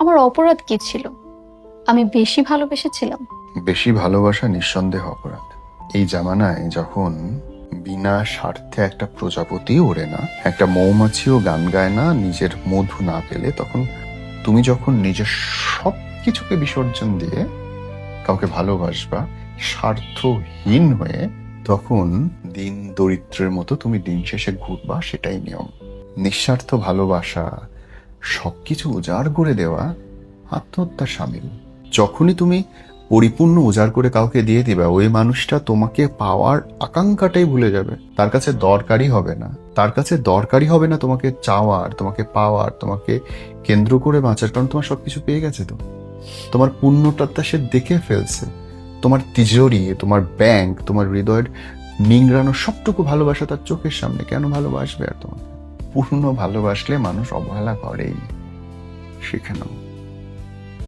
আমার অপরাধ কি ছিল? আমি বেশি ভালোবেসেছিলাম? বেশি ভালোবাসা নিঃসন্দেহ অপরাধ। এই জামানায় যখন বিনা স্বার্থে একটা প্রজাপতি ওড়ে না, একটা মৌমাছিও গান গায় না নিজের মধু না পেলে, তখন তুমি যখন নিজের সব কিছুকে বিসর্জন দিয়ে কাউকে ভালোবাসবা স্বার্থহীন হয়ে, তখন দিন দরিদ্রের মতো তুমি দিন শেষে ঘুরবা। সেটাই নিয়ম। নিঃস্বার্থ ভালোবাসা, সবকিছু উজাড় করে দেওয়া আত্মহত্যার সামিল। যখনই তুমি পরিপূর্ণ উজাড় করে কাউকে দিয়ে দিবা, ওই মানুষটা তোমাকে পাওয়ার আকাঙ্ক্ষাটাই ভুলে যাবে। তার কাছে দরকারই হবে না, তার কাছে দরকারই হবে না তোমাকে চাওয়ার, তোমাকে পাওয়ার, তোমাকে কেন্দ্র করে বাঁচার, কারণ তোমার সবকিছু পেয়ে গেছে। তো তোমার পূর্ণটা সে দেখে ফেলছে। তোমার তিজোরি, তোমার ব্যাংক, তোমার হৃদয়ের নিংড়ানো সবটুকু ভালোবাসা তার চোখের সামনে। কেন ভালোবাসবে আর তোমাকে? পূর্ণ ভালোবাসলে মানুষ অবহেলা করেই। শিখে নাও।